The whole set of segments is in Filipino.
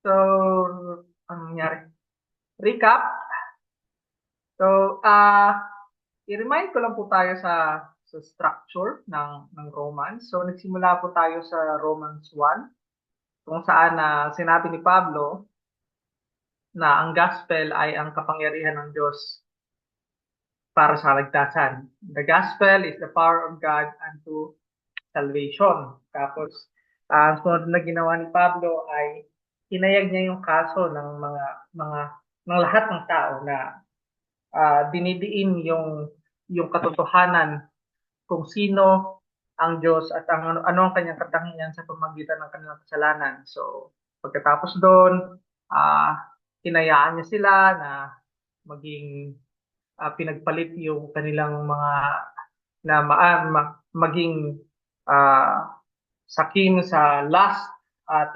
So, ang nangyari? Recap. So, i-remind ko lang po tayo sa structure ng Romans. So, nagsimula po tayo sa Romans 1, kung saan sinabi ni Pablo na ang gospel ay ang kapangyarihan ng Diyos para sa kaligtasan. The gospel is the power of God unto salvation. Tapos, ang sunod na ginawa ni Pablo ay hinayag niya yung kaso ng mga ng lahat ng tao na dinidiin yung katotohanan kung sino ang Diyos at ano ang kanyang katangian sa pamamagitan ng kanilang kasalanan. So, pagkatapos doon, uh, hinayaan niya sila na maging pinagpalit yung kanilang mga maging uh, sakim sa lust at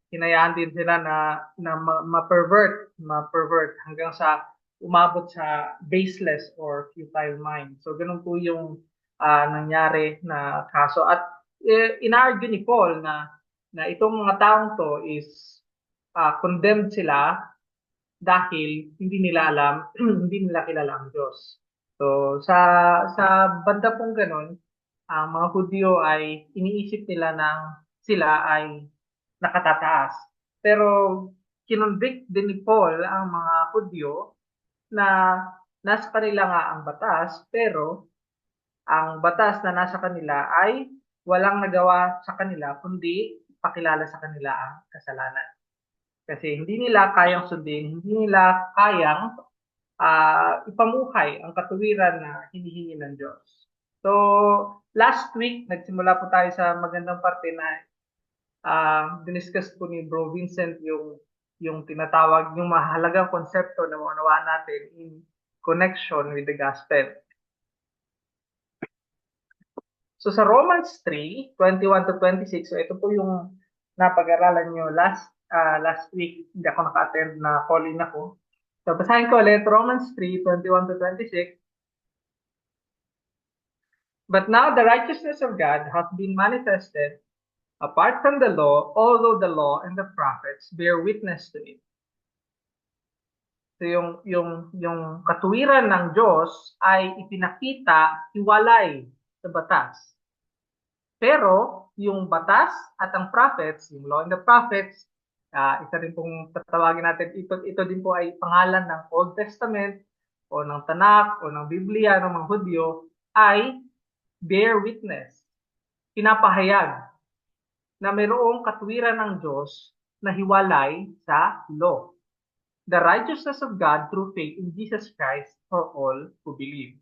hinayaan din sila na ma-pervert hanggang sa umabot sa baseless or futile mind. So ganun po yung nangyari na kaso at inargue ni Paul na itong mga taong to is condemned sila dahil hindi nila alam, hindi nila kilala ang Diyos. So sa banda pong ganun, ang mga Hudyo ay iniisip nila ng sila ay nakatataas. Pero kinonvict din ni Paul ang mga Hudyo na nasa kanila nga ang batas, pero ang batas na nasa kanila ay walang nagawa sa kanila kundi pakilala sa kanila ang kasalanan. Kasi hindi nila kayang sundin, hindi nila kayang ipamuhay ang katuwiran na hinihingi ng Diyos. So, last week, nagsimula po tayo sa magandang parte na diniscuss po ni Bro Vincent yung tinatawag, yung mahalagang konsepto na maunawaan natin in connection with the gospel. So sa Romans 3:21 to 26, so ito po yung napag-aralan nyo last week, hindi ako naka-attend na call-in ako. So basahin ko ulit, Romans 3:21 to 26. But now the righteousness of God has been manifested apart from the law, although the law and the prophets bear witness to it. So yung katuwiran ng Diyos ay ipinakita hiwalay sa batas. Pero yung batas at ang prophets, yung law and the prophets, isa rin pong tatawagin natin, ito din po ay pangalan ng Old Testament o ng Tanakh o ng Biblia ng mga Hudyo, ay bear witness, pinapahayag na mayroong katuwiran ng Diyos na hiwalay sa law. The righteousness of God through faith in Jesus Christ for all who believe.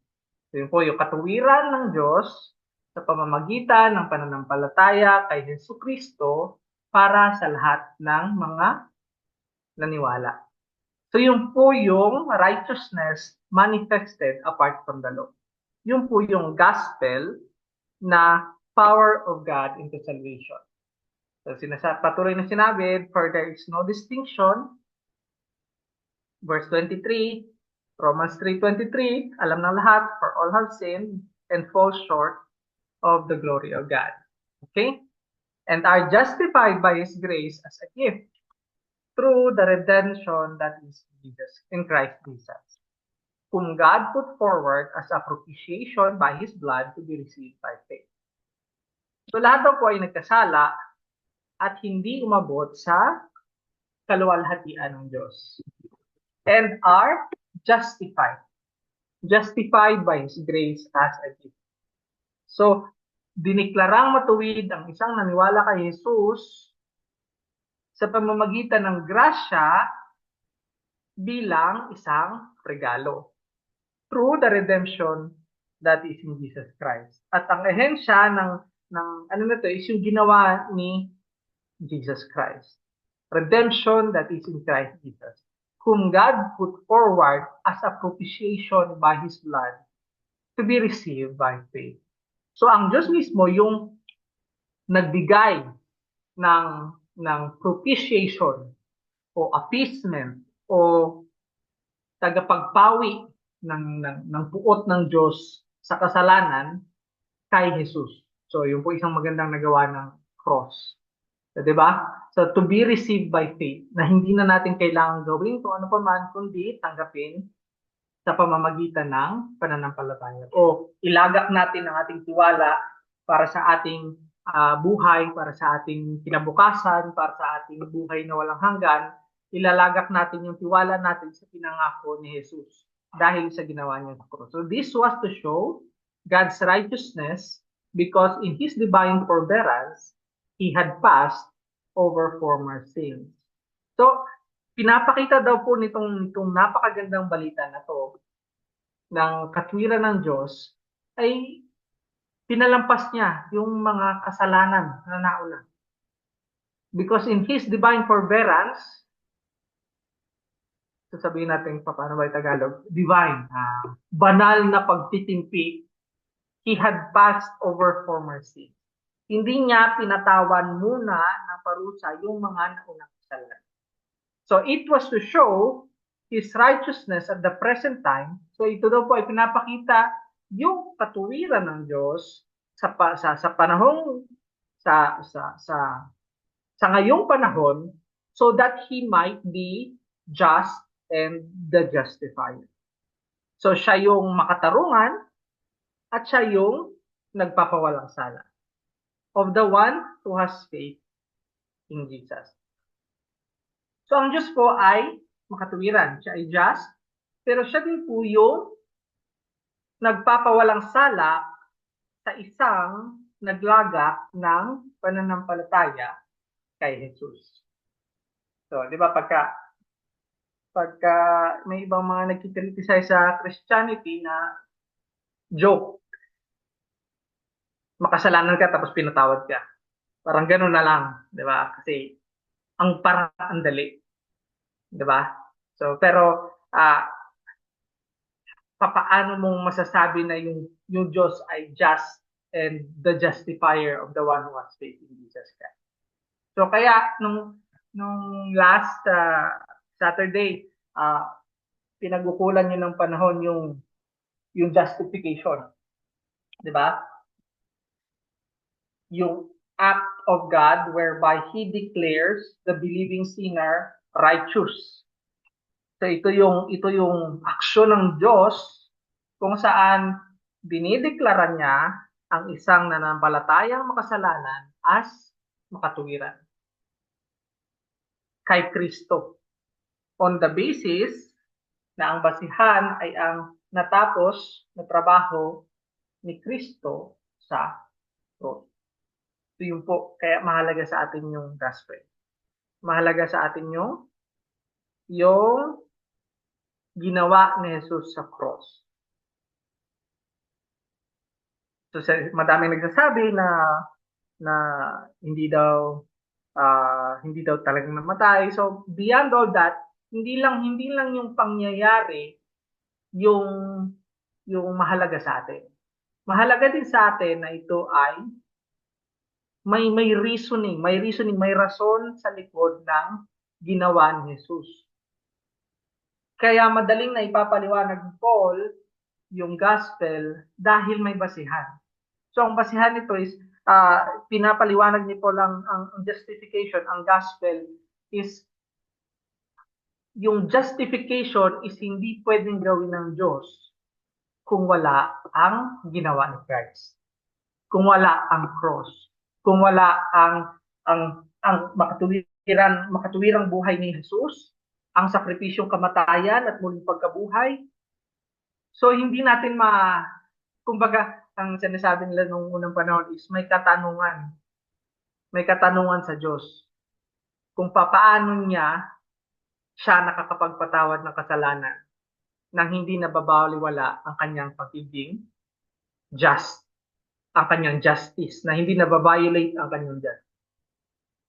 So yun po yung katuwiran ng Diyos sa pamamagitan ng pananampalataya kay Jesu Kristo para sa lahat ng mga naniwala. So yun po yung righteousness manifested apart from the law. Yun po yung gospel na power of God into salvation. So patuloy na sinabi, for there is no distinction. Verse 23, Romans 3:23, alam ng lahat, for all have sinned and fall short of the glory of God. Okay? And are justified by His grace as a gift through the redemption that is in Christ Jesus, whom God put forward as a propitiation by His blood to be received by faith. So lahat daw po ay nagkasala at hindi umabot sa kaluwalhatian ng Diyos. And are justified. Justified by His grace as a gift. So, diniklarang matuwid ang isang naniwala kay Jesus sa pamamagitan ng grasya bilang isang regalo through the redemption that is in Jesus Christ. At ang ehensya ng ano na to is yung ginawa ni Jesus Christ. Redemption that is in Christ Jesus, whom God put forward as a propitiation by His blood to be received by faith. So ang Diyos mismo yung nagbigay ng propitiation o appeasement o tagapagpawi ng puot ng Diyos sa kasalanan kay Jesus. So yun po isang magandang nagawa ng cross. So, di ba? So, to be received by faith, na hindi na natin kailangan gawin kung ano pa man, kundi tanggapin sa pamamagitan ng pananampalataya. O ilagak natin ang ating tiwala para sa ating buhay, para sa ating kinabukasan, para sa ating buhay na walang hanggan, ilalagak natin yung tiwala natin sa pinangako ni Jesus dahil sa ginawa niya sa cross. So this was to show God's righteousness because in His divine forbearance, He had passed over former sins. So, pinapakita daw po nitong napakagandang balita na to ng katwiran ng Diyos ay pinalampas niya yung mga kasalanan na nauna. Because in His divine forbearance, sasabihin natin paano ba yung Tagalog, divine, banal na pagtitimpi, He had passed over former sins. Hindi niya pinatawan muna ng parusa yung mga naunang kasalanan. So it was to show His righteousness at the present time. So ito daw po ay pinapakita yung katuwiran ng Diyos sa panahong sa ngayong panahon so that He might be just and the justifier. So siya yung makatarungan at siya yung nagpapawalang sala of the one who has faith in Jesus. So ang Diyos po ay makatuwiran, siya ay just, pero siya din po yung nagpapawalang sala sa isang naglaga ng pananampalataya kay Jesus. So, di ba pagka may ibang mga nagkikriticize sa Christianity na joke, makasalanan ka tapos pinatawad ka. Parang gano'n na lang, di ba? Kasi ang parang ang dali. Di ba? So, pero papaano mong masasabi na yung Diyos ay just and the justifier of the one who has faith in Jesus Christ. So kaya nung last Saturday, pinagukulan niyo ng panahon yung justification. 'Di ba? Yung act of God whereby He declares the believing sinner righteous. So ito yung aksyon ng Diyos kung saan dinideklara niya ang isang nananampalatayang makasalanan as makatuwiran kay Kristo on the basis na ang basihan ay ang natapos na trabaho ni Kristo sa cross. So yun po, kaya mahalaga sa atin yung gospel. Mahalaga sa atin yung ginawa ni Jesus sa cross. So madaming nagsasabi na hindi daw talagang namatay. So beyond all that, hindi lang yung pangyayari yung mahalaga sa atin. Mahalaga din sa atin na ito ay may reasoning, may rason sa likod ng ginawa ni Jesus. Kaya madaling na ipapaliwanag ni Paul yung gospel dahil may basihan. So ang basihan nito is pinapaliwanag ni Paul ang justification, ang gospel is yung justification is hindi pwedeng gawin ng Diyos kung wala ang ginawa ni Christ. Kung wala ang cross. Kung wala ang makatuwirang buhay ni Jesus, ang sakripisyong kamatayan at muling pagkabuhay. So hindi natin kumbaga, ang sinasabi nila nung unang panahon is may katanungan. May katanungan sa Diyos. Kung paano niya siya nakakapagpatawad ng kasalanan nang hindi nababaliwala ang kanyang pagiging just, ang kanyang justice, na hindi nababiolate ang kanyang justice.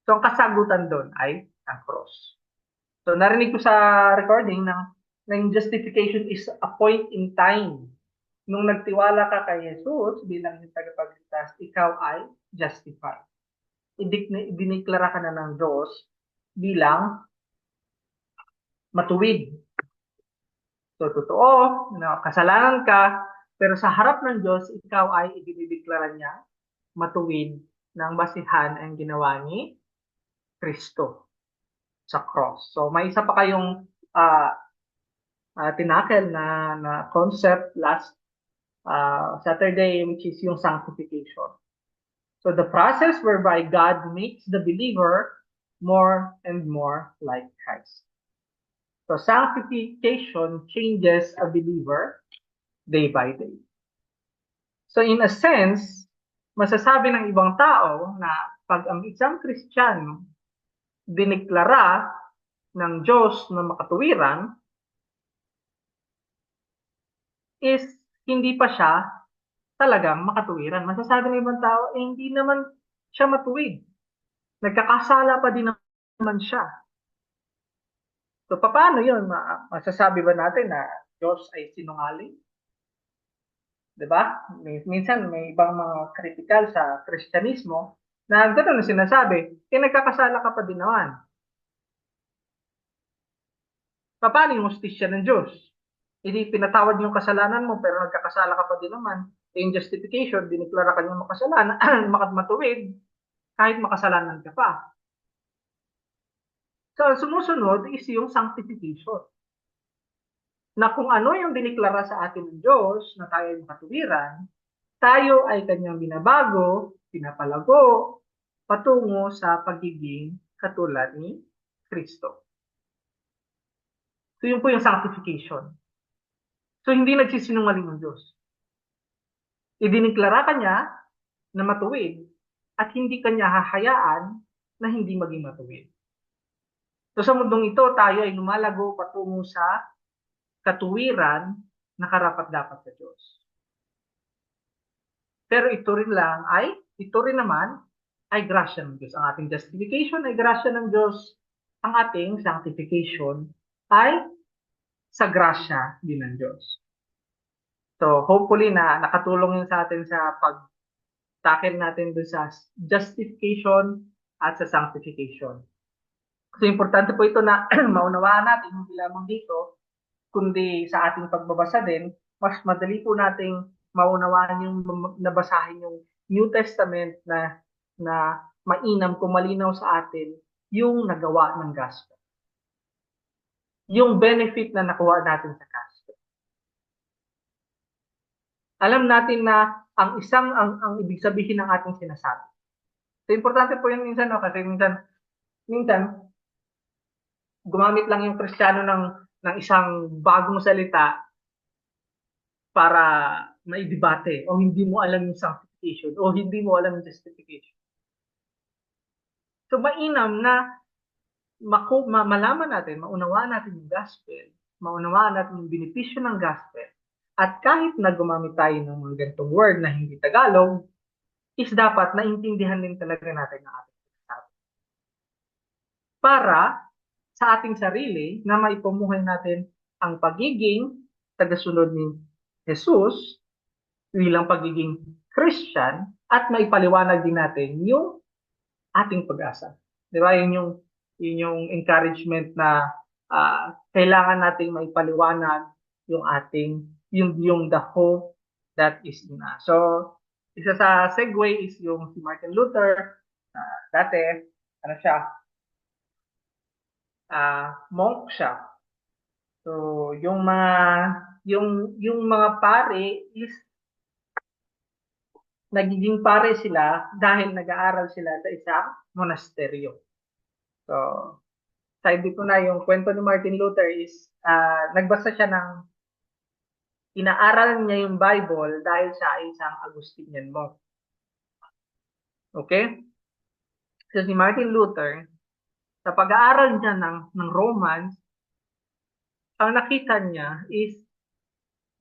So ang kasagutan doon ay ang cross. So narinig ko sa recording na yung justification is a point in time. Nung nagtiwala ka kay Jesus bilang yung tagapagligtas, ikaw ay justified. Idineklara ka na ng Diyos bilang matuwid. So totoo, kasalanan ka, pero sa harap ng Diyos, ikaw ay idinideklara niya matuwid ng basihan ang ginawa ni Kristo sa cross. So may isa pa kayong tinakel na concept last Saturday, which is yung sanctification. So the process whereby God makes the believer more and more like Christ. So sanctification changes a believer day by day. So in a sense, masasabi ng ibang tao na pag ang isang Kristiyano diniklara ng Diyos na makatuwiran, is hindi pa siya talagang makatuwiran. Masasabi ng ibang tao, hindi naman siya matuwid. Nagkakasala pa din naman siya. So, paano yun? Masasabi ba natin na Diyos ay sinungaling? Diba? Minsan may ibang mga kritikal sa Kristyanismo na gano'n na sinasabi, nagkakasala ka pa din naman. Paano yung hustisya ng Diyos? Hindi pinatawad yung kasalanan mo pero nagkakasala ka pa din naman. Yung justification, diniklara ka yung makasalanan, matuwid, kahit makasalanan ka pa. So, sumusunod is yung sanctification. Na kung ano yung diniklara sa atin ng Diyos na tayo ay makatuwiran, tayo ay kanyang binabago, pinapalago, patungo sa pagiging katulad ni Kristo. So, yun po yung sanctification. So, hindi nagsisinungaling ng Diyos. Idiniklara kanya na matuwid at hindi kanya hahayaan na hindi maging matuwid. So sa mundong ito, tayo ay lumalago patungo sa katuwiran na karapat-dapat sa Diyos. Pero ito rin naman ay grasya ng Diyos. Ang ating justification ay grasya ng Diyos. Ang ating sanctification ay sa grasya din ng Diyos. So hopefully na nakatulong yun sa atin sa pag-tackle natin doon sa justification at sa sanctification. So, importante po ito na maunawaan natin, hindi lamang dito, kundi sa ating pagbabasa din, mas madali po nating maunawaan yung nabasahin yung New Testament na mainam kung malinaw sa atin yung nagawa ng gospel. Yung benefit na nakuha natin sa gospel. Alam natin na ang ibig sabihin ng ating sinasabi. So, importante po yun minsan, no? Kasi minsan, gumamit lang yung Kristiyano ng isang bagong salita para maidebate o hindi mo alam yung sanctification o hindi mo alam yung justification. So mainam na malaman natin, maunawaan natin yung gospel, maunawaan natin yung benepisyo ng gospel, at kahit na gumamit tayo ng mga ganitong word na hindi Tagalog, is dapat naintindihan din talaga natin ang ating sinasabi. Para sa ating sarili na maipumuhay natin ang pagiging tagasunod ni Jesus bilang pagiging Christian at maipaliwanag din natin yung ating pag-asa. Di ba? Yun yung encouragement na kailangan nating maipaliwanag yung the hope that is in us. So, isa sa segue is yung si Martin Luther. Dati, monk siya. So, yung mga pare is nagiging pare sila dahil nag-aaral sila sa isang monasteryo. So, side dito na yung kwento ni Martin Luther is nagbasa siya inaaral niya yung Bible dahil siya ay isang Augustinian monk. Okay? So, si Martin Luther, sa pag-aaral niya ng Romans, ang nakita niya is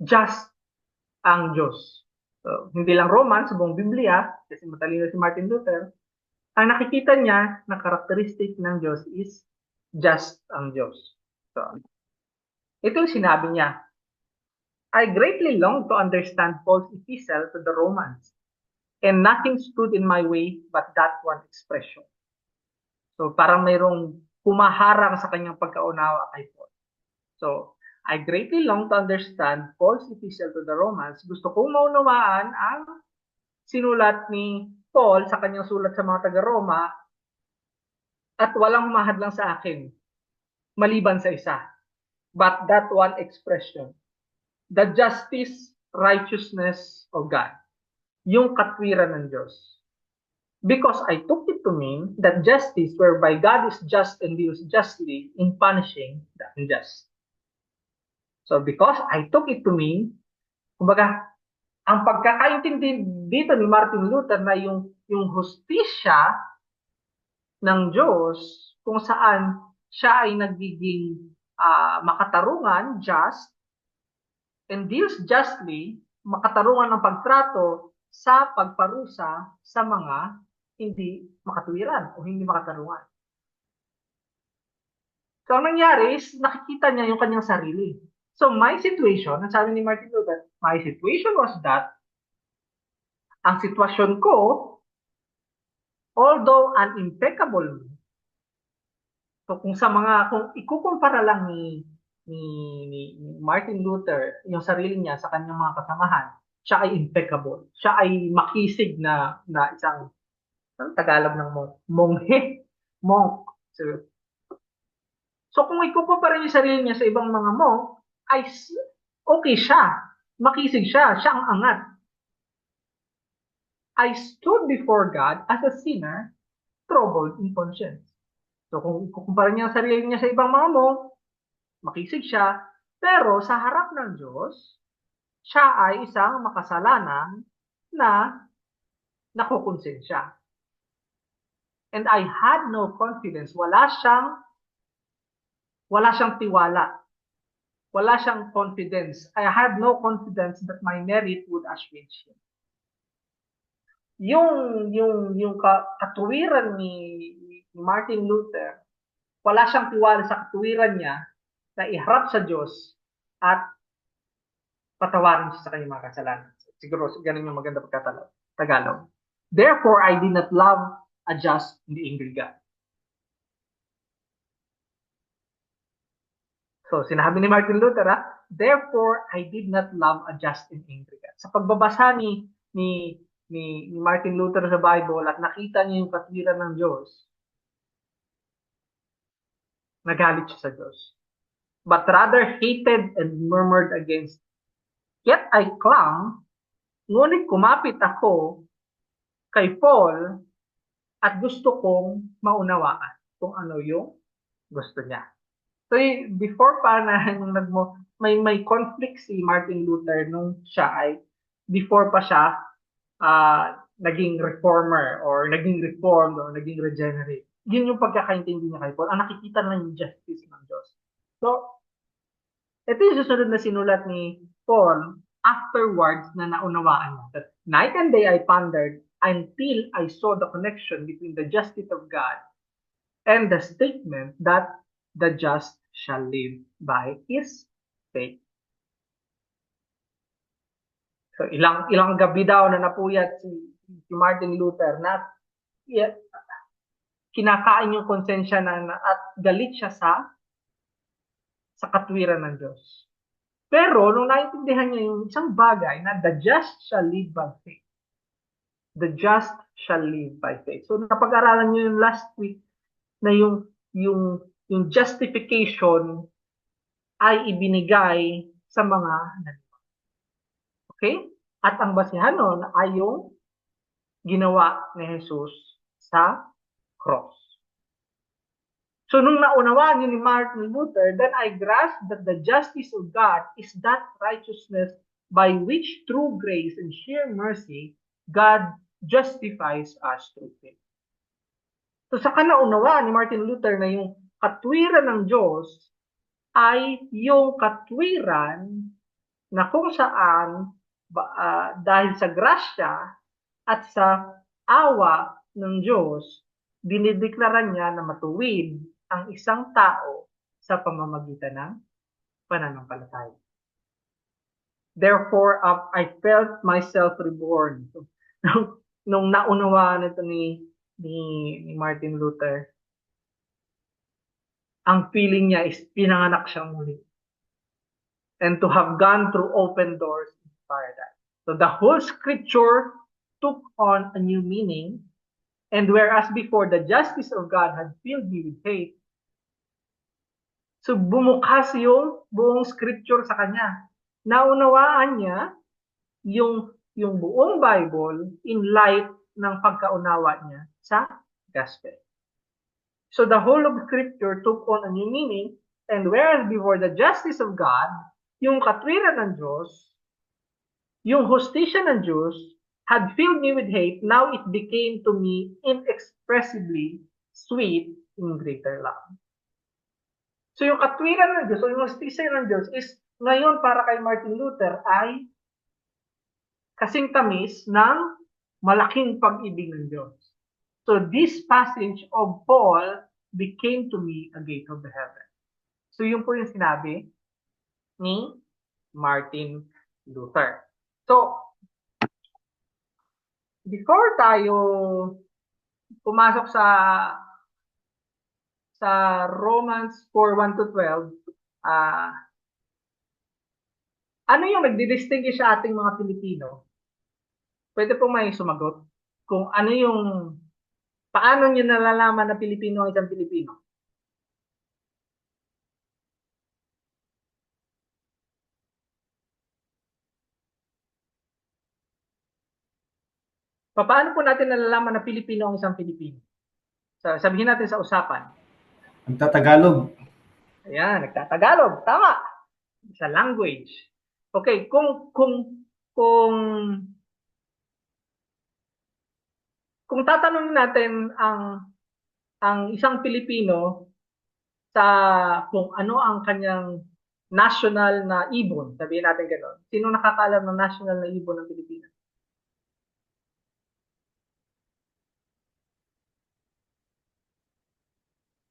just ang Diyos. So, hindi lang Romans, sa buong Biblia, kasi matalino si Martin Luther, ang nakikita niya na karakteristik ng Diyos is just ang Diyos. So, ito yung sinabi niya. I greatly long to understand Paul's epistle to the Romans, and nothing stood in my way but that one expression. So, parang mayroong humaharang sa kanyang pagkaunawa kay Paul. So, I greatly long to understand Paul's epistle to the Romans. Gusto kong maunawaan ang sinulat ni Paul sa kanyang sulat sa mga taga-Roma at walang humahadlang sa akin maliban sa isa. But that one expression, the justice, righteousness of God, yung katwiran ng Diyos. Because I took it to mean that justice, whereby God is just and deals justly in punishing the unjust. So because I took it to mean, kumbaga, ang pagkakaintindi dito ni Martin Luther na yung hustisya ng Diyos kung saan siya ay nagiging makatarungan, just, and deals justly, makatarungan ng pagtrato sa pagparusa sa mga hindi makatuwiran o hindi makatarungan. So, ang nangyari is nakikita niya yung kanyang sarili. So, my situation, ang sabi ni Martin Luther, my situation was that ang sitwasyon ko, although an impeccable, so kung ikukumpara lang ni Martin Luther yung sarili niya sa kanyang mga kasamahan, siya ay impeccable. Siya ay makisig na isang Tagalog ng monghe, monk. So kung ikukumpara niya yung sarili niya sa ibang mga monk, ay okay siya. Makisig siya. Siya ang angat. I stood before God as a sinner, troubled in conscience. So kung ikukumpara niya ang sarili niya sa ibang mga monk, makisig siya, pero sa harap ng Diyos, siya ay isang makasalanan na nakukonsensya. And I had no confidence. Wala siyang tiwala. Wala siyang confidence. I had no confidence that my merit would assuage him. Yung katuwiran ni Martin Luther, wala siyang tiwala sa katuwiran niya na iharap sa Diyos at patawarin siya sa kanyang mga kasalanan. Siguro, ganun yung maganda pagkatagalog. Therefore, I did not love a just and angry God. So, sinabi ni Martin Luther, therefore, I did not love a just and angry God. Sa pagbabasa ni Martin Luther sa Bible at nakita niya yung katwiran ng Diyos, nagalit siya sa Diyos. But rather hated and murmured against. Yet I clung, ngunit kumapit ako kay Paul at gusto kong maunawaan kung ano yung gusto niya. So, before pa na may conflict si Martin Luther nung siya ay, before pa siya naging reformer or naging reformed or naging regenerate. Yun yung pagkakaintindi niya kay Paul. Ang nakikita na yung justice ng Diyos. So, ito yung susunod na sinulat ni Paul afterwards na naunawaan niya. That night and day I pondered until I saw the connection between the justice of God and the statement that the just shall live by his faith. So ilang gabi daw na napuyat si Martin Luther na kinakain yung konsensya at galit siya sa katwiran ng Diyos. Pero nung naintindihan niya yung isang bagay na the just shall live by faith. The just shall live by faith. So napag-aralan niyo yung last week na yung justification ay ibinigay sa mga naniwala. Okay? At ang basihan nun ay yung ginawa ni Jesus sa cross. So nung naunawaan ni Martin Luther, then I grasped that the justice of God is that righteousness by which through grace and sheer mercy, God justifies us through faith. So sa kanaunawaan ni Martin Luther na yung katwiran ng Diyos ay yung katwiran na kung saan dahil sa grasya at sa awa ng Diyos, dinideklara niya na matuwid ang isang tao sa pamamagitan ng pananampalataya. Therefore, I felt myself reborn. Nung naunawaan ito ni Martin Luther, ang feeling niya is pinanganak siyang muli. And to have gone through open doors in paradise. So the whole scripture took on a new meaning And whereas before the justice of God had filled me with hate, so bumukas yung buong scripture sa kanya. Naunawaan niya yung buong Bible in light ng pagkaunawa niya sa gospel. So the whole of scripture took on a new meaning, and whereas before the justice of God, yung katwiran ng Diyos, yung hustisya ng Diyos had filled me with hate, now it became to me inexpressibly sweet in greater love. So yung katwiran ng Diyos o yung hustisya ng Diyos is ngayon para kay Martin Luther ay kasing tamis ng malaking pag-ibig ng Diyos. So this passage of Paul became to me a gate of the heaven. So yun po yung sinabi ni Martin Luther. So, before tayo pumasok sa Romans 4:1-12, ano yung nagdi-distinguish sa ating mga Pilipino? Pwede po may sumagot kung ano yung paano niyo nalalaman na Pilipino ang isang Pilipino? Paano po natin nalalaman na Pilipino ang isang Pilipino? Sabihin natin sa usapan. Nagtatagalog. Ayan, nagtatagalog. Tama. Sa language. Okay, kung tatanungin natin ang isang Pilipino sa kung ano ang kanyang national na ibon, sabihin natin gano'n. Sino nakakaalam ng national na ibon ng Pilipinas?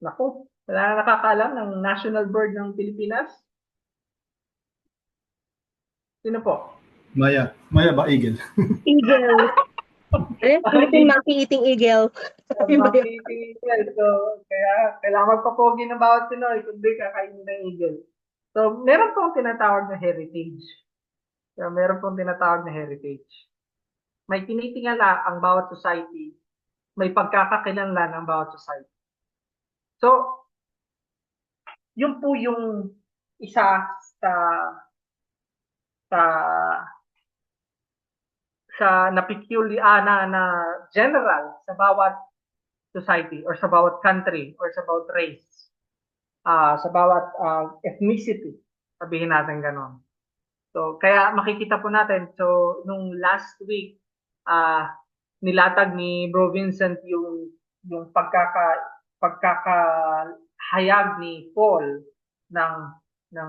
Naku, wala na nakakaalam ng national bird ng Pilipinas? Sino po? Maya. Maya ba eagle? Eagle. Philippine monkey-eating eagle. Monkey-eating eagle. So, kaya kailangan magpapogi ng bawat Pinoy kundi kakainin ng eagle. So, meron pong tinatawag na heritage. So, meron pong tinatawag na heritage. May tinitingala ang bawat society. May pagkakakilanlan ang bawat society. So, yun po yung isa na peculiar na general sa bawat society or sa bawat country or sa bawat race, sa bawat ethnicity, sabihin natin ganon. So, kaya makikita po natin, so, nung last week, nilatag ni Bro Vincent yung pagkakahayag ni Paul ng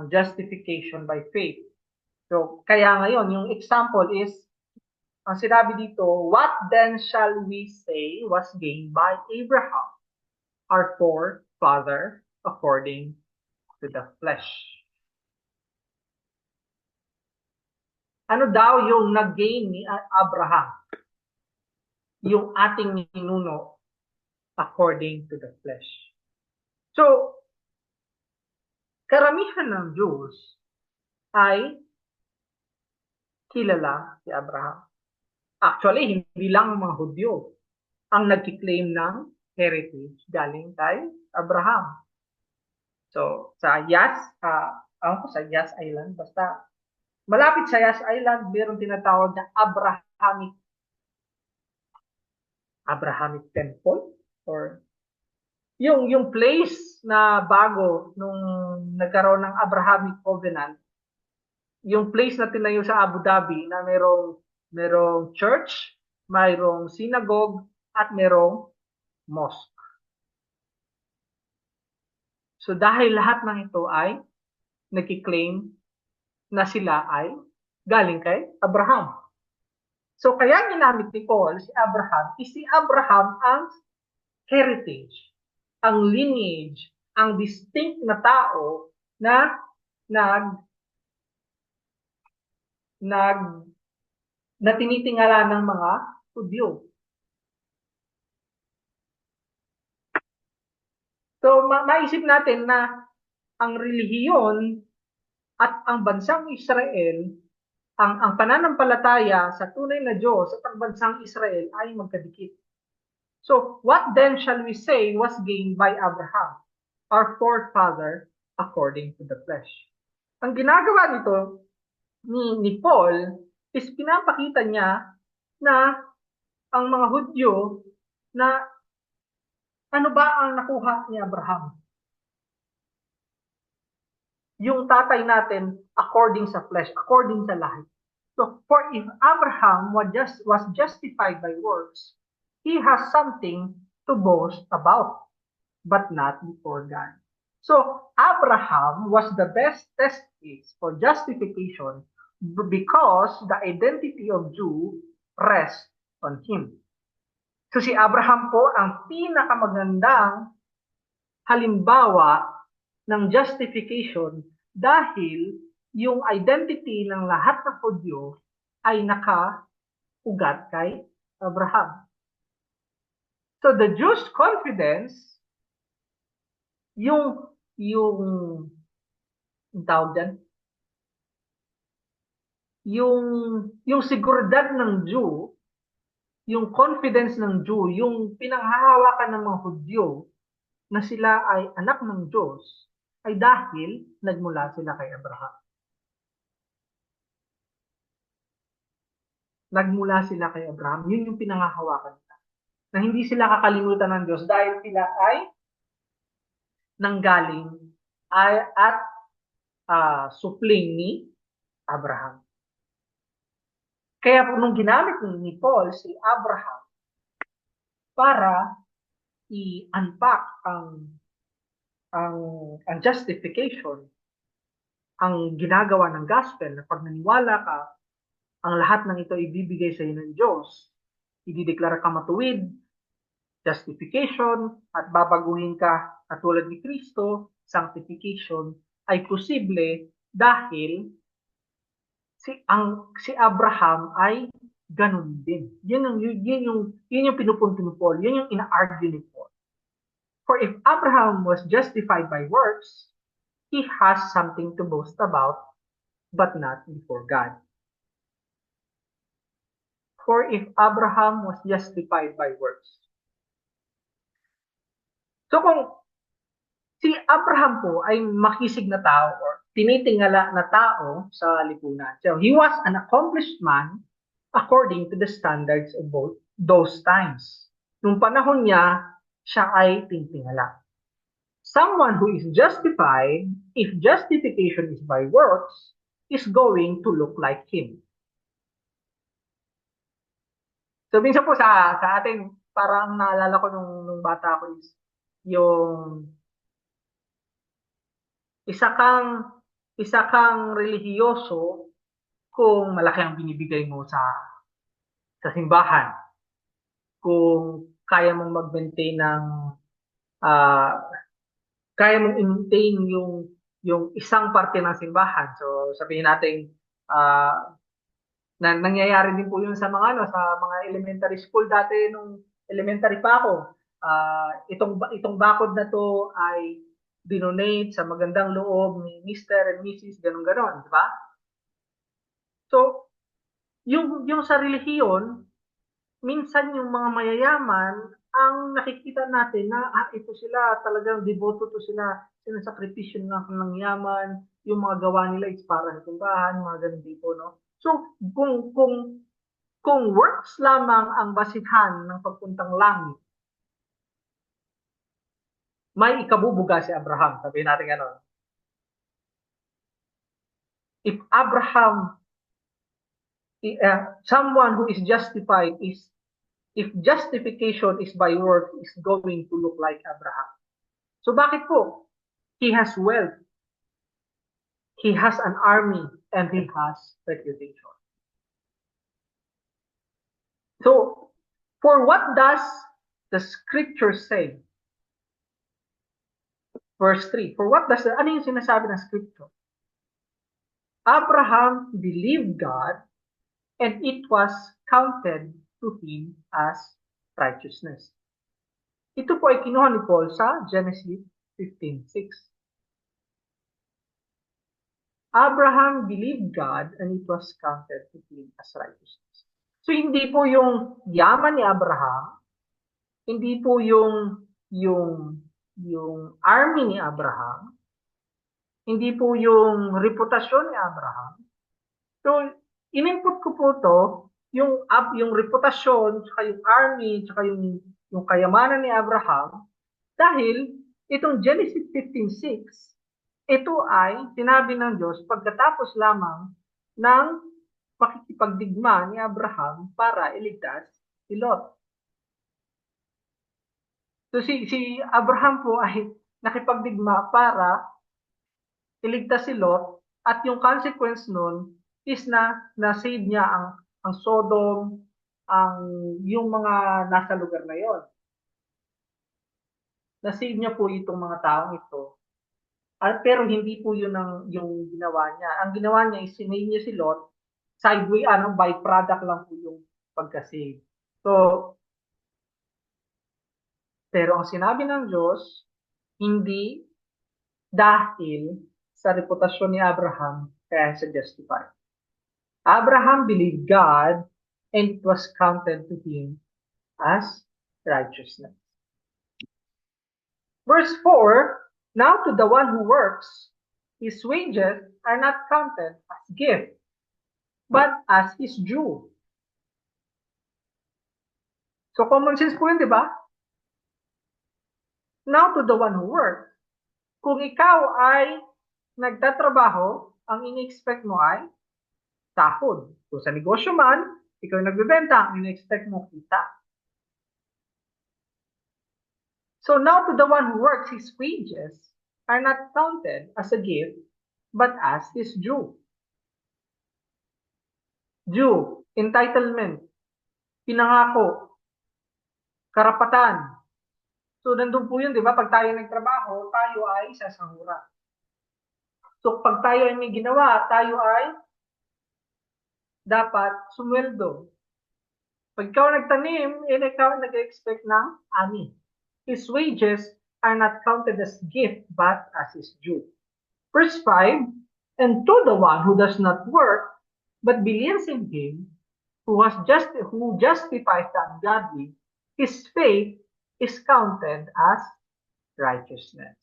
justification by faith. So, kaya ngayon, yung example is, ang sinabi dito, what then shall we say was gained by Abraham, our forefather, according to the flesh? Ano daw yung nag-gain ni Abraham? Yung ating ninuno according to the flesh. So, karamihan ng Jews ay kilala si Abraham. Actually, hindi lang mga Hudyo ang nagkiklaim ng heritage galing kay Abraham. So, sa Yas Island, basta malapit sa Yas Island, mayroong tinatawag na Abrahamic Temple or yung place na bago nung nagkaroon ng Abrahamic Covenant, yung place na tinayo sa Abu Dhabi na merong church, mayroong synagogue, at merong mosque. So dahil lahat ng ito ay nagkiklaim na sila ay galing kay Abraham. So kaya ginamit ni Paul si Abraham ang heritage, ang lineage, ang distinct na tao na tinitingala ng mga Hudyo. So, maisip natin na ang relihiyon at ang bansang Israel, ang pananampalataya sa tunay na Diyos at ang bansang Israel ay magkadikit. So, what then shall we say was gained by Abraham, our forefather, according to the flesh? Ang ginagawa nito ni Paul is pinapakita niya na ang mga Hudyo na ano ba ang nakuha ni Abraham? Yung tatay natin according sa flesh, according sa lahi. So, for if Abraham was justified by works, he has something to boast about, but not before God. So, Abraham was the best test case for justification because the identity of Jew rests on him. So, si Abraham po ang pinakamagandang halimbawa ng justification dahil yung identity ng lahat ng Hudyo ay nakaugat kay Abraham. So the Jews' confidence, yung tawag dyan, yung seguridad ng Jew, yung confidence ng Jew, yung pinanghahawakan ng mga Hudyo na sila ay anak ng Diyos, ay dahil nagmula sila kay Abraham. Nagmula sila kay Abraham. Yun yung pinangahawakan nila. Na hindi sila kakalimutan ng Diyos dahil sila ay nanggaling at supling ni Abraham. Kaya nung ginamit ni Paul si Abraham para i-unpack ang justification, ang ginagawa ng gospel na pag naniwala ka, ang lahat ng ito ibibigay sa iyo ng Diyos. Idideklara ka matuwid, justification, at babaguhin ka katulad ni Kristo, sanctification, ay posible dahil si Abraham ay ganun din. Yun yung pinupunto ni Paul, yun yung ina-argue ni Paul. For if Abraham was justified by works, he has something to boast about, but not before God. For if Abraham was justified by works. So kung si Abraham po ay makisig na tao or tinitingala na tao sa lipunan. So he was an accomplished man according to the standards of both those times. Nung panahon niya, siya ay tinitingala. Someone who is justified, if justification is by works, is going to look like him. So, minsan po sa atin, parang naalala ko nung bata ko is yung isa kang relihiyoso kung malaki ang binibigay mo sa simbahan. Kung kaya mong mag-maintain ng kaya mong i-maintain yung isang parte ng simbahan. So sabihin natin nangyayari din po yun sa mga elementary school dati nung elementary pa ako. Itong bakod na to ay dinonate sa magandang loob ni Mr. and Mrs. ganun-ganon, di ba? So, yung sa relihiyon, minsan yung mga mayayaman, ang nakikita natin na ito sila, talagang devoto to sila, sinasakripisyon ng kanilang yaman, yung mga gawa nila is para sa simbahan, mga ganun tipo, no? So, kung works lamang ang basihan ng pagpuntang langit, may ikabubuga si Abraham. Sabihin natin gano'n. If Abraham, someone who is justified is, if justification is by work, is going to look like Abraham. So bakit po? He has wealth. He has an army and he has reputation. So, for what does the scripture say? Verse 3. For what does ano yung sinasabi ng scripture? Abraham believed God and it was counted to him as righteousness. Ito po ay kinuha ni Paul sa Genesis 15:6. Abraham believed God and it was counted to him as righteousness. So hindi po yung yaman ni Abraham hindi po yung army ni Abraham, hindi po yung reputasyon ni Abraham. So, in-input ko po to, yung reputasyon, tsaka yung army, tsaka yung kayamanan ni Abraham, dahil itong Genesis 15:6, ito ay sinabi ng Diyos pagkatapos lamang ng pakikipagdigma ni Abraham para iligtas si Lot. So si Abraham po ay nakipagdigma para iligtas si Lot, at yung consequence nun is na-save niya ang Sodom, ang yung mga nasa lugar na yon. Na-save niya po itong mga taong ito. Pero hindi po yun yung ginawa niya. Ang ginawa niya is sinave niya si Lot, sideway, byproduct lang po yung pagka-save. So, pero ang sinabi ng Diyos, hindi dahil sa reputasyon ni Abraham kaya siya justified. Abraham believed God and it was counted to him as righteousness. Verse 4, now to the one who works, his wages are not counted as gift, but as his due. So common sense po yun, di ba? Now to the one who works, kung ikaw ay nagtatrabaho, ang ini-expect mo ay sahod. Kung sa negosyo man, ikaw yung nagbebenta, ang ini-expect mo kita. So now to the one who works, his wages are not counted as a gift, but as his due. Due, entitlement, pinangako, karapatan. So nandun po yun, di ba? Pag tayo nagtrabaho, tayo ay sasahura. So pag tayo ay may ginawa, tayo ay dapat sumweldo. Pag ikaw nagtanim, ikaw nag-expect ng ani. His wages are not counted as gift, but as his due. Verse 5, and to the one who does not work, but believes in him, who justifies the ungodly, his faith is counted as righteousness.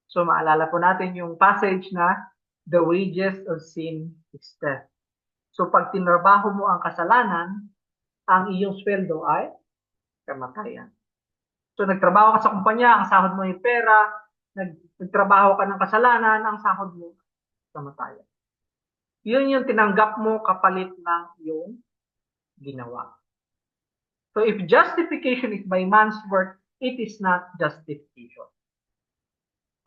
So maalala po natin yung passage na the wages of sin is death. So pag tinrabaho mo ang kasalanan, ang iyong sweldo ay kamatayan. So nagtrabaho ka sa kumpanya, ang sahod mo ay pera, nagtrabaho ka ng kasalanan, ang sahod mo kamatayan. Yun yung tinanggap mo kapalit ng iyong ginawa. So if justification is by man's work, it is not justification.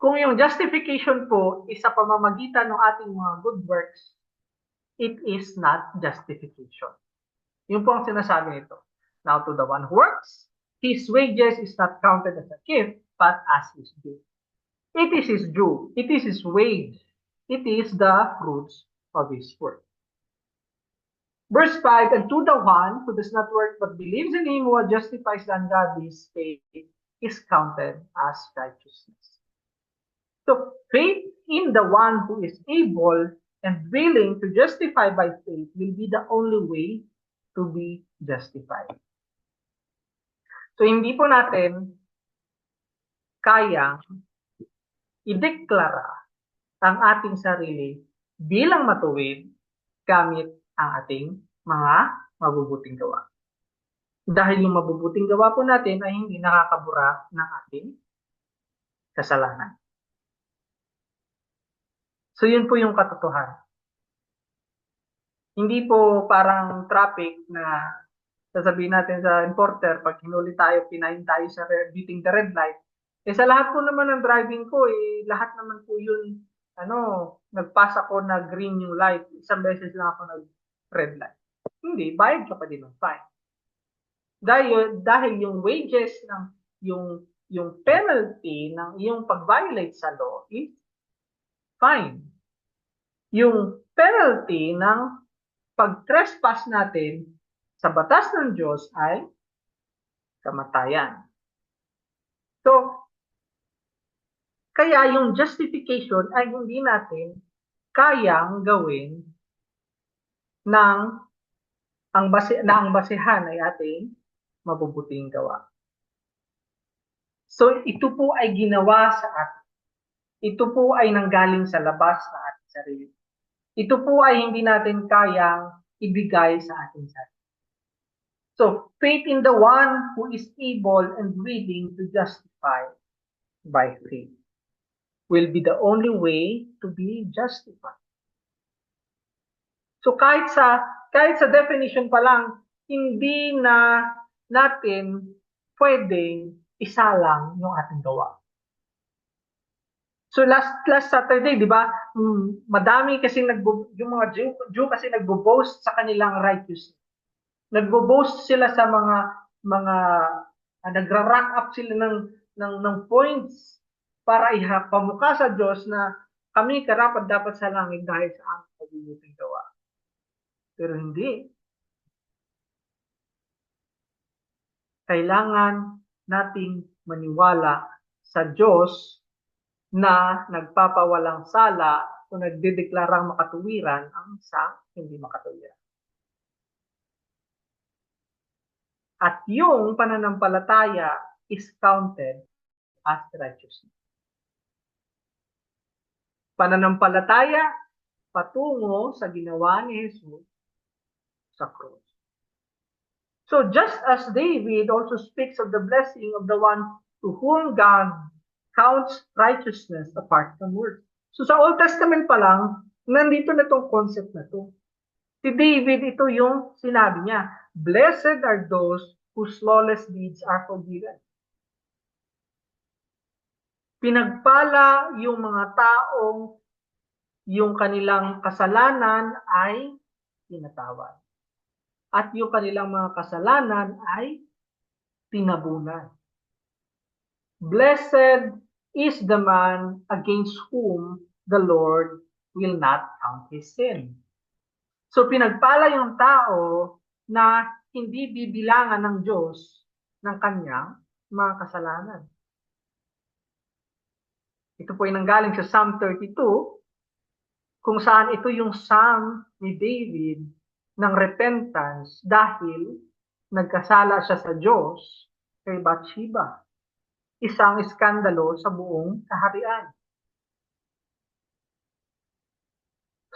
Kung yung justification po is sa pamamagitan ng ating mga good works, it is not justification. Yun po ang sinasabi nito. Now to the one who works, his wages is not counted as a gift, but as his due. It is his due. It is his wage. It is the fruits of his work. Verse 5, and to the one who does not work but believes in him who justifies the ungodly, his faith is counted as righteousness. So faith in the one who is able and willing to justify by faith will be the only way to be justified. So hindi po natin kayang ideklara ang ating sarili bilang matuwid gamit ang ating mga mabubuting gawa. Dahil yung mabubuting gawa po natin ay hindi nakakabura ng ating kasalanan. So yun po yung katotohanan. Hindi po parang traffic na sasabihin natin sa importer, pag hinuli tayo, pinahin tayo sa beating the red light. Sa lahat po naman ng driving ko, lahat naman po yun, nagpass ako na green yung light. Isang beses lang ako nag-red light. Hindi, bayad ka pa din ng fine. Dahil yung wages ng yung penalty ng iyong pag-violate sa law is fine. Yung penalty ng pag-trespass natin sa batas ng Diyos ay kamatayan. So, kaya yung justification ay hindi natin kayang gawin ang basehan ay ating mabubuting gawa. So ito po ay ginawa sa atin. Ito po ay nanggaling sa labas ng ating sarili. Ito po ay hindi natin kayang ibigay sa ating sarili. So, faith in the one who is able and willing to justify by faith will be the only way to be justified. So, kahit sa definition pa lang, hindi na natin pwedeng isalang yung ating gawa. So last Saturday, 'di ba? Madami kasi yung mga Jew kasi nagbo-boast sa kanilang righteousness. Nagbo-boast sila sa mga nagra-rack up sila ng points para ipamukha sa Diyos na kami karapat dapat sa langit dahil sa aming mabubuting gawa. Pero hindi. Kailangan nating maniwala sa Diyos na nagpapawalang sala o nagdedeklarang makatuwiran ang isang hindi makatuwiran. At yung pananampalataya is counted as righteousness. Pananampalataya patungo sa ginawa ni Jesus sa krus. So just as David also speaks of the blessing of the one to whom God counts righteousness apart from works. So sa Old Testament pa lang, nandito na itong concept na to. Si David, ito yung sinabi niya, blessed are those whose lawless deeds are forgiven. Pinagpala yung mga taong yung kanilang kasalanan ay tinatawad. At yung kanilang mga kasalanan ay tinabunan. Blessed is the man against whom the Lord will not count his sin. So pinagpala yung tao na hindi bibilangan ng Diyos ng kanyang mga kasalanan. Ito po ay nanggaling sa Psalm 32, kung saan ito yung Psalm ni David ng repentance dahil nagkasala siya sa Diyos kay Bathsheba. Isang iskandalo sa buong kaharian.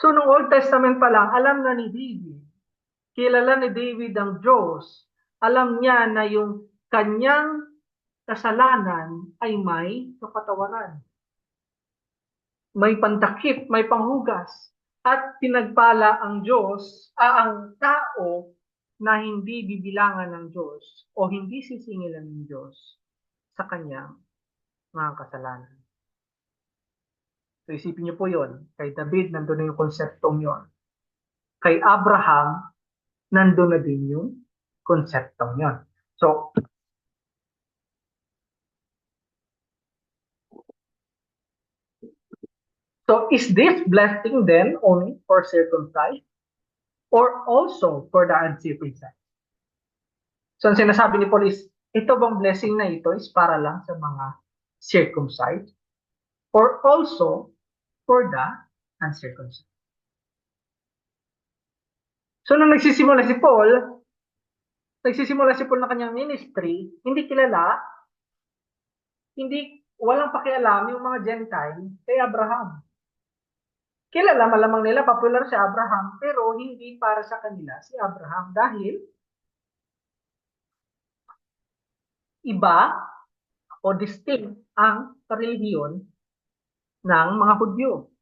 So, noong Old Testament pa lang, alam na ni David, kilala ni David ang Diyos, alam niya na yung kanyang kasalanan ay may kapatawaran. May pantakip, may panghugas, at pinagpala ang Diyos, ang tao na hindi bibilangan ng Diyos o hindi sisingilan ng Diyos sa kanyang mga kasalanan. So isipin niyo po yon. Kay David, nandun na yung konseptong yon. Kay Abraham, nandun na din yung konseptong yon. So is this blessing then only for circumcised or also for the uncircumcised? So ang sinasabi ni Paul is, ito bang blessing na ito is para lang sa mga circumcised or also for the uncircumcised? So nung nagsisimula si Paul na kanyang ministry, hindi kilala, walang pakialam yung mga Gentile kay Abraham. Kilala malamang nila, popular si Abraham, pero hindi para sa kanila si Abraham dahil iba o distinct ang relihiyon ng mga Hudyo.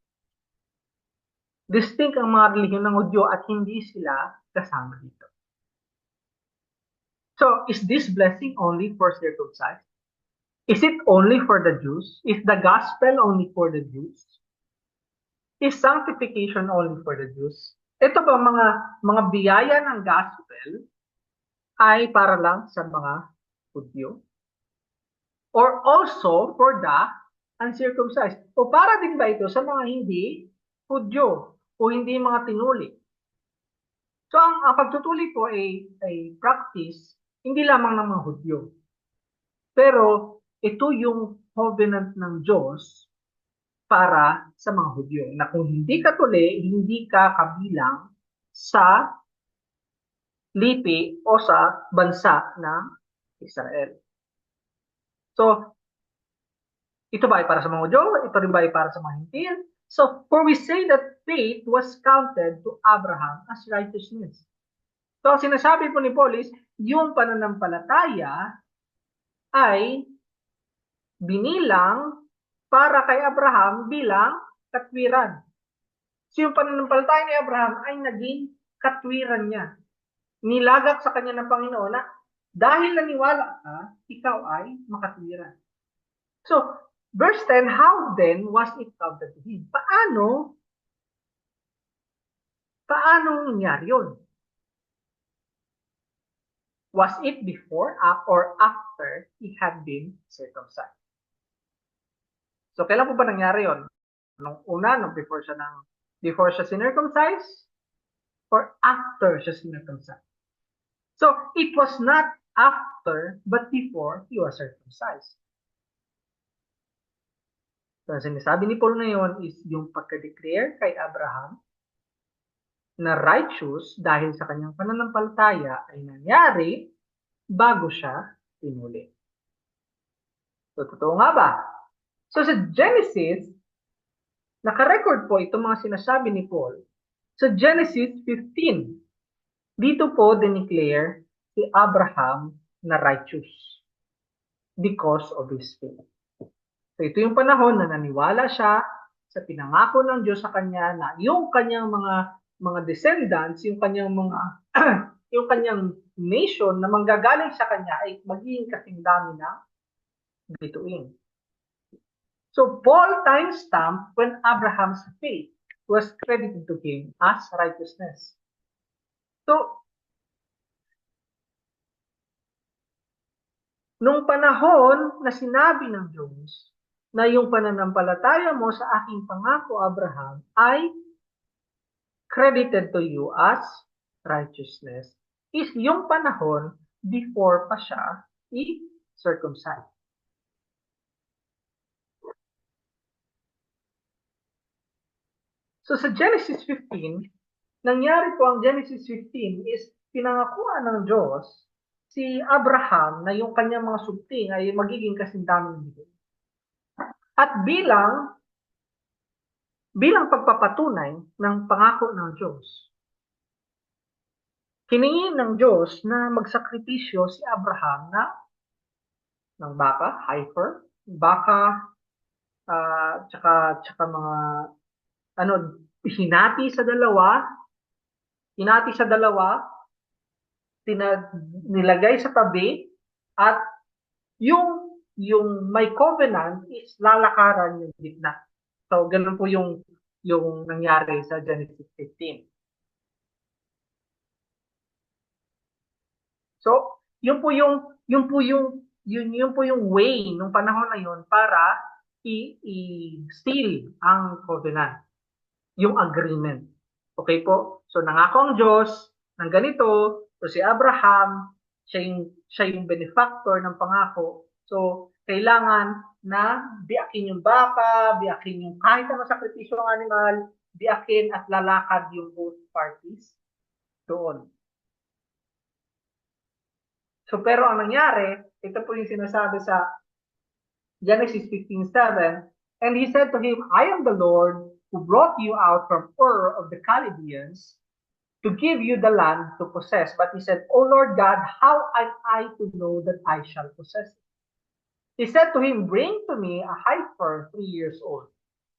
Distinct ang mga relihiyon ng Hudyo at hindi sila kasama dito. So, is this blessing only for circumcised? Is it only for the Jews? Is the gospel only for the Jews? Is sanctification only for the Jews? Ito ba mga biyaya ng gospel ay para lang sa mga Hudyo? Or also for the uncircumcised? O para din ba ito sa mga hindi Hudyo o hindi mga tinuli? So ang pagtutuli po ay practice hindi lamang ng mga Hudyo. Pero ito yung covenant ng Diyos para sa mga Hudyo. Na kung hindi ka tuli, hindi ka kabilang sa lipi o sa bansa ng Israel. So, Ito ba ay para sa mga Hudyo? Ito rin ba ay para sa mga Hintil? So, for we say that faith was counted to Abraham as righteousness. So, ang sinasabi po ni Paul is, yung pananampalataya ay binilang para kay Abraham bilang katwiran. So, yung pananampalataya ni Abraham ay naging katwiran niya. Nilagak sa kanya ng Panginoon na dahil naniwala ka, ikaw ay makatwiran. So, verse 10, how then was it counted to him? Paano nangyari yun? Was it before or after he had been circumcised? So, kailan po ba nangyari yun? Nung una, before siya circumcised? Or after siya circumcised? So, it was not after, but before he was circumcised. So, ang sinasabi ni Paul ngayon is yung pagka-declare kay Abraham na righteous dahil sa kanyang pananampalataya ay nangyari bago siya pinuli. So, totoo nga ba? So, sa Genesis, naka-record po itong mga sinasabi ni Paul. Sa Genesis 15, dito po dineclare si Abraham na righteous because of his faith. So, ito yung panahon na naniwala siya sa pinangako ng Diyos sa kanya na yung kanyang mga descendants, yung kanyang yung kanyang nation na manggagaling sa kanya ay magiging kasing dami ng bituin. So, Paul timestamp when Abraham's faith was credited to him as righteousness. So, nung panahon na sinabi ng Diyos na yung pananampalataya mo sa aking pangako, Abraham, ay credited to you as righteousness, is yung panahon before pa siya i-circumcise. So sa Genesis 15, nangyari po ang Genesis 15 is pinangakuan ng Diyos si Abraham na yung kanyang mga subting ay magiging kasindami nito. At bilang pagpapatunay ng pangako ng Diyos, hiningi ng Diyos na magsakripisyo si Abraham ng baka, heifer, baka, tsaka mga hinati sa dalawa, nilagay sa tabi, at yung may covenant is lalakaran yung gitna. So, ganun po yung nangyari sa Genesis 15. So, yun po yung way nung panahon na yun para i-seal ang covenant, yung agreement. Okay po? So, nangako ang Diyos ng ganito, so si Abraham, siya yung benefactor ng pangako. So, kailangan na biakin yung baka, biakin yung kahit ano sakripisyo ng animal, biakin at lalakad yung both parties doon. So, pero ang nangyari, ito po yung sinasabi sa Genesis 15:7, and he said to him, I am the Lord who brought you out from Ur of the Chaldeans to give you the land to possess. But he said, O Lord God, how am I to know that I shall possess it? He said to him, bring to me a heifer 3 years old,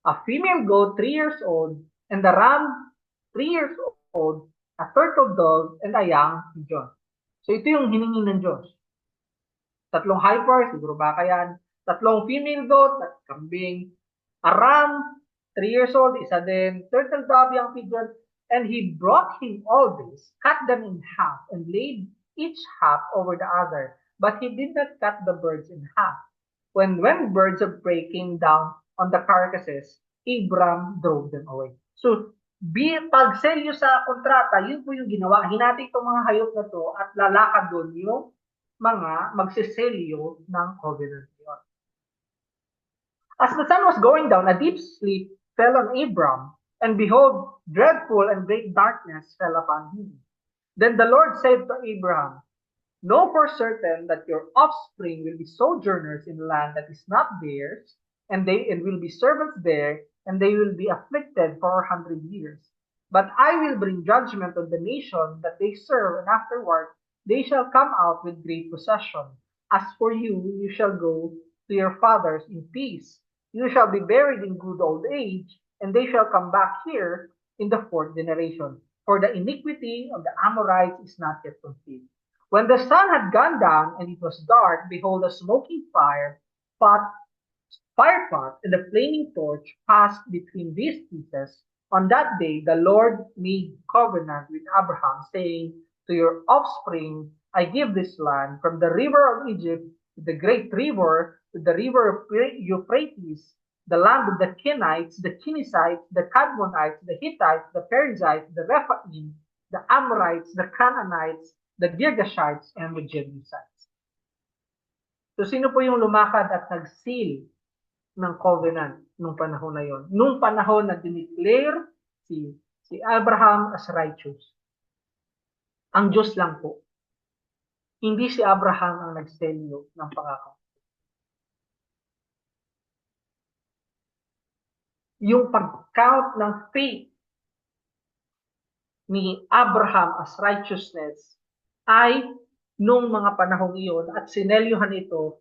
a female goat 3 years old, and a ram 3 years old, a turtle dove, and a young pigeon. So ito yung hiningi ng Diyos. 3 heifer, siguro baka yan. 3 female goat, at kambing. A ram, 3 years old, isa din. Turtle dove, young pigeon. And he brought him all this, cut them in half, and laid each half over the other. But he did not cut the birds in half. When birds of prey came down on the carcasses, Abram drove them away. So, pag-selyo sa kontrata, yun po yung ginawa. Hinati itong mga hayop na to at lalakad doon yung mga magsiselyo ng covenant yun. As the sun was going down, a deep sleep fell on Abram, and behold, dreadful and great darkness fell upon him. Then the Lord said to Abraham, know for certain that your offspring will be sojourners in the land that is not theirs, and will be servants there, and they will be afflicted 400 years. But I will bring judgment on the nation that they serve, and afterward they shall come out with great possession. As for you, you shall go to your fathers in peace. You shall be buried in good old age, and they shall come back here in the fourth generation. For the iniquity of the Amorites is not yet complete. When the sun had gone down and it was dark, behold, a smoking pot Firepot and the flaming torch passed between these pieces. On that day the Lord made covenant with Abraham, saying, to your offspring I give this land, from the river of Egypt to the great river, to the river Euphrates, the land of the Kenites, the Kenizzites, the Kadmonites, the Hittites, the Perizzites, the Rephaim, the Amorites, the Canaanites, the Girgashites, and the Jebusites. So sino po yung lumakad at nag-seal ng covenant nung panahon na yon? Nung panahon na dineclare si Abraham as righteous. Ang Diyos lang po. Hindi si Abraham ang nagselyo ng pangako. Yung pag-count ng faith ni Abraham as righteousness ay nung mga panahong iyon at sinelyuhan ito,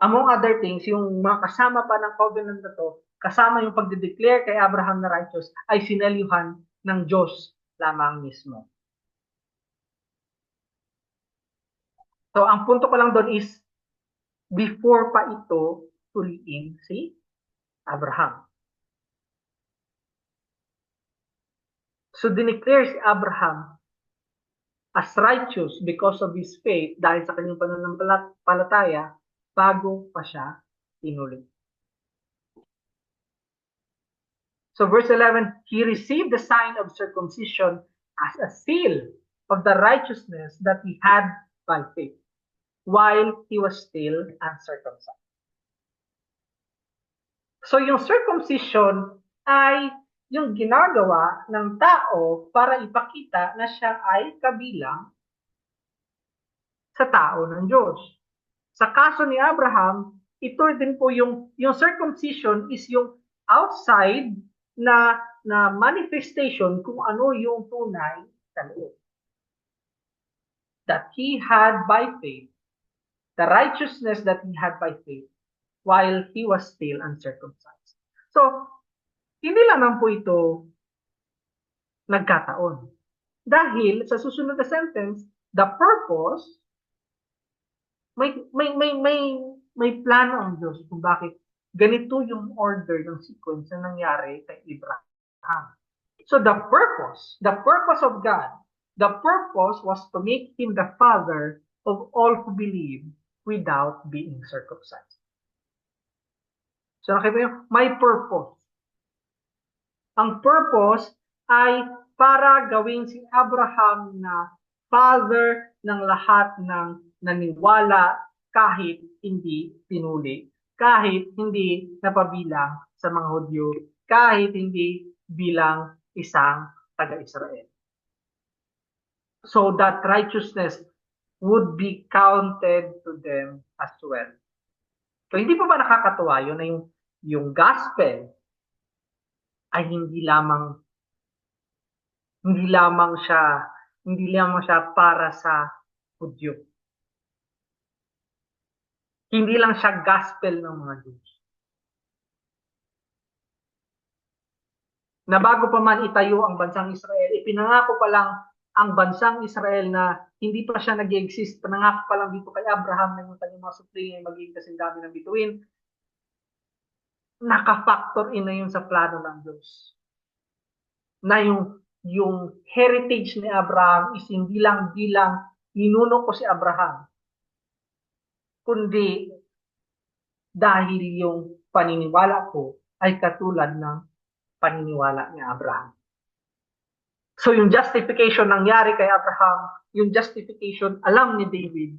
among other things, yung mga kasama pa ng covenant na to, kasama yung pagde-declare kay Abraham na righteous, ay sinelyuhan ng Diyos lamang mismo. So, ang punto ko lang doon is, before pa ito tuliin si Abraham. So, dineclare si Abraham as righteous because of his faith dahil sa kanyang pananampalataya bago pa siya tinuli. So verse 11, he received the sign of circumcision as a seal of the righteousness that he had by faith while he was still uncircumcised. So yung circumcision ay yung ginagawa ng tao para ipakita na siya ay kabilang sa tao ng Diyos. Sa kaso ni Abraham, ito din po yung circumcision is yung outside na manifestation kung ano yung tunay sa loob. That he had by faith, the righteousness that he had by faith while he was still uncircumcised. So, hindi lang po ito nagkataon. Dahil sa susunod na sentence, the purpose, may plano ang Diyos kung bakit ganito yung order, yung sequence na nangyari kay Abraham. So the purpose of God, the purpose was to make him the father of all who believe without being circumcised. So nakita niyo, may purpose. Ang purpose ay para gawing si Abraham na father ng lahat ng naniwala kahit hindi pinuli, kahit hindi napabilang sa mga Hudyo, kahit hindi bilang isang taga-Israel. So that righteousness would be counted to them as well. So hindi pa ba nakakatuwa yun na yung gospel ay hindi lamang siya para sa Hudyo. Hindi lang siya gospel ng mga Diyos. Na bago pa man itayo ang bansang Israel, ipinangako pa lang ang bansang Israel na hindi pa siya nag-exist. Pinangako pa lang dito kay Abraham na yung kanyang mga supling ay magiging kasing dami ng bituin. Naka-factor in na yun sa plano ng Diyos. Na yung heritage ni Abraham is hindi lang bilang ninuno ko si Abraham, kundi dahil yung paniniwala ko ay katulad ng paniniwala ni Abraham. So yung justification nangyari kay Abraham, yung justification alam ni David,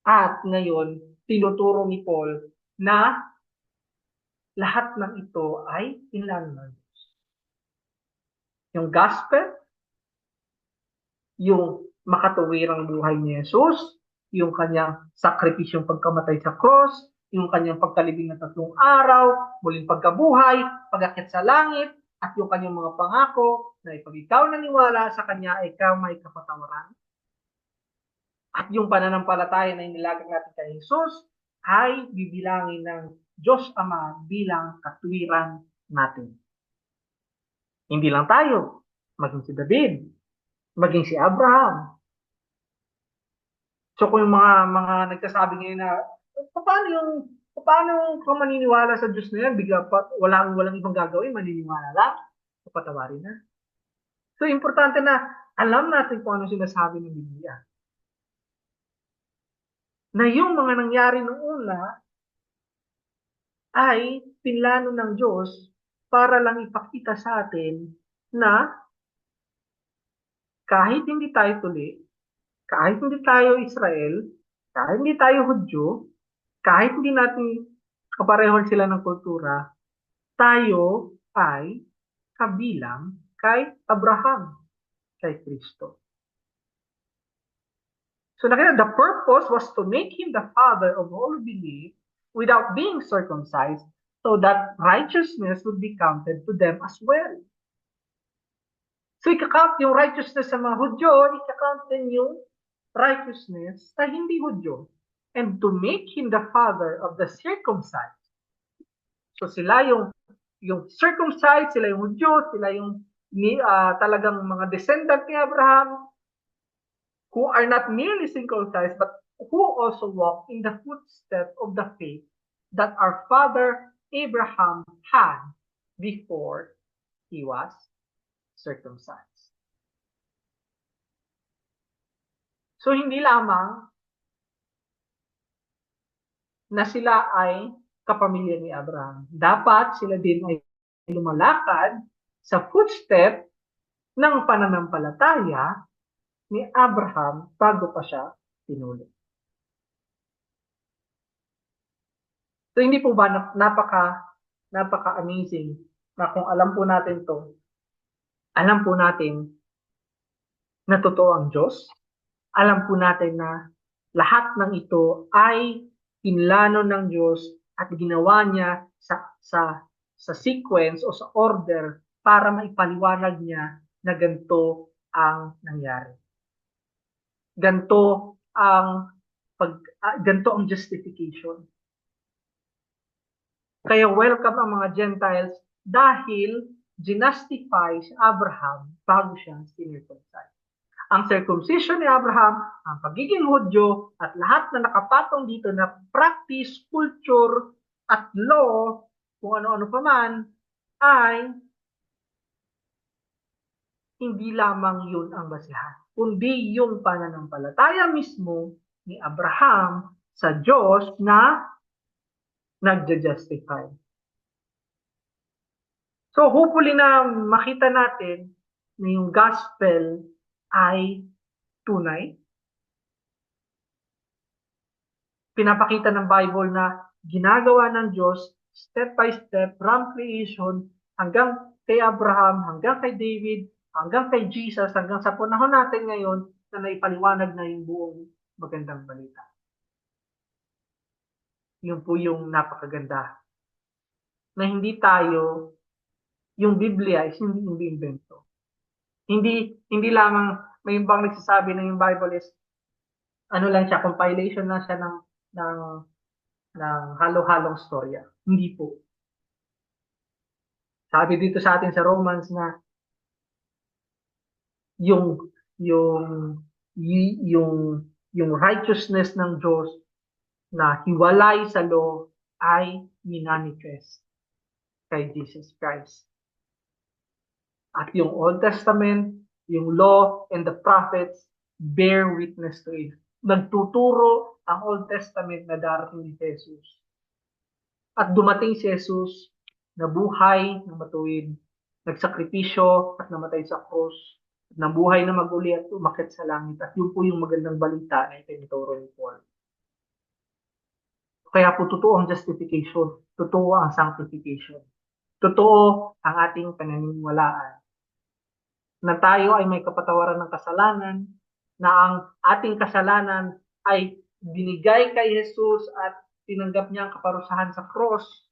at ngayon tinuturo ni Paul na lahat ng ito ay inlano ng Diyos. Yung gospel, yung makatuwirang buhay ni Jesus, yung kanyang sakripisyong pagkamatay sa cross, yung kanyang pagkalibing ng 3 araw, muling pagkabuhay, pag-akyat sa langit, at yung kanyang mga pangako na ipag ikaw naniwala sa kanya, ikaw may kapatawaran. At yung pananampalataya na inilagak natin kay Jesus ay bibilangin ng Diyos Ama bilang katwiran natin. Hindi lang tayo, maging si David, maging si Abraham. So kung yung mga nagsasabi ngayon na paano ka maniniwala sa Diyos na yan, bigla pa walang ibang gagawin, maniniwala lang, patawarin na. So importante na alam natin kung ano sinasabi ng Biblia. Na yung mga nangyari noong una ay pinlano ng Diyos para lang ipakita sa atin na kahit hindi tayo tuli, kahit hindi tayo Israel, kahit hindi tayo Hudyo, kahit hindi natin kaparehon sila ng kultura, tayo ay kabilang kay Abraham, kay Kristo. So the purpose was to make him the father of all who believe without being circumcised, so that righteousness would be counted to them as well. So ikakount yung righteousness sa mga Hudyo, ikakount din yung righteousness sa hindi Hudyo. And to make him the father of the circumcised. So sila yung circumcised, sila yung Hudyo, sila yung talagang mga descendant ni Abraham, who are not merely circumcised, but who also walk in the footsteps of the faith that our father Abraham had before he was circumcised. So hindi lamang na sila ay kapamilya ni Abraham. Dapat sila din ay lumalakad sa footstep ng pananampalataya ni Abraham bago pa siya pinuli. So hindi po ba napaka-amazing na kung alam po natin to, alam po natin na totoo ang Diyos, alam po natin na lahat ng ito ay pinlano ng Diyos at ginawa niya sa sequence o sa order para maipaliwanag niya na ganito ang nangyari. Ganito ang justification. Kaya welcome ang mga Gentiles dahil ginastify si Abraham bago siya circumcised. Ang circumcision ni Abraham, ang pagiging Hudyo, at lahat na nakapatong dito na practice, culture, at law, kung ano-ano pa man, ay hindi lamang yun ang basihan, kundi yung pananampalataya mismo ni Abraham sa Diyos na nagja-justify. So hopefully na makita natin na yung gospel ay tunay. Pinapakita ng Bible na ginagawa ng Diyos step by step from creation hanggang kay Abraham, hanggang kay David, hanggang kay Jesus, hanggang sa panahon natin ngayon na naipaliwanag na yung buong magandang balita. Yun po yung napakaganda. Na hindi tayo, yung Biblia is hindi invento. Hindi lamang may ibang nagsasabi na yung Bible is ano lang siya, compilation lang siya ng halo-halong storya. Hindi po. Sabi dito sa atin sa Romans na yung righteousness ng Diyos na hiwalay sa law ay minanifest kay Jesus Christ. At yung Old Testament, yung law and the prophets bear witness to it. Nagtuturo ang Old Testament na darating ni Jesus. At dumating si Jesus, nabuhay na matuwid, nagsakripisyo at namatay sa krus, nabuhay na maguli at umakyat sa langit. At yun po yung magandang balita na itinuturo ni Paul. Kaya po totoo ang justification, totoo ang sanctification, totoo ang ating paniniwalaan na tayo ay may kapatawaran ng kasalanan, na ang ating kasalanan ay binigay kay Jesus at tinanggap niya ang kaparusahan sa cross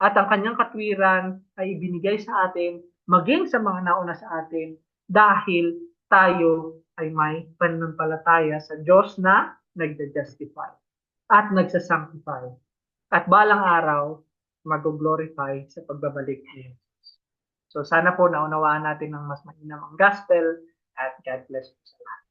at ang kanyang katwiran ay ibinigay sa atin, maging sa mga nauna sa atin, dahil tayo ay may pananampalataya sa Diyos na nagda-justify at nagsasanctify. At balang araw, mag-glorify sa pagbabalik niya. So sana po naunawaan natin ng mas mainam ang gospel at God bless po sa lahat.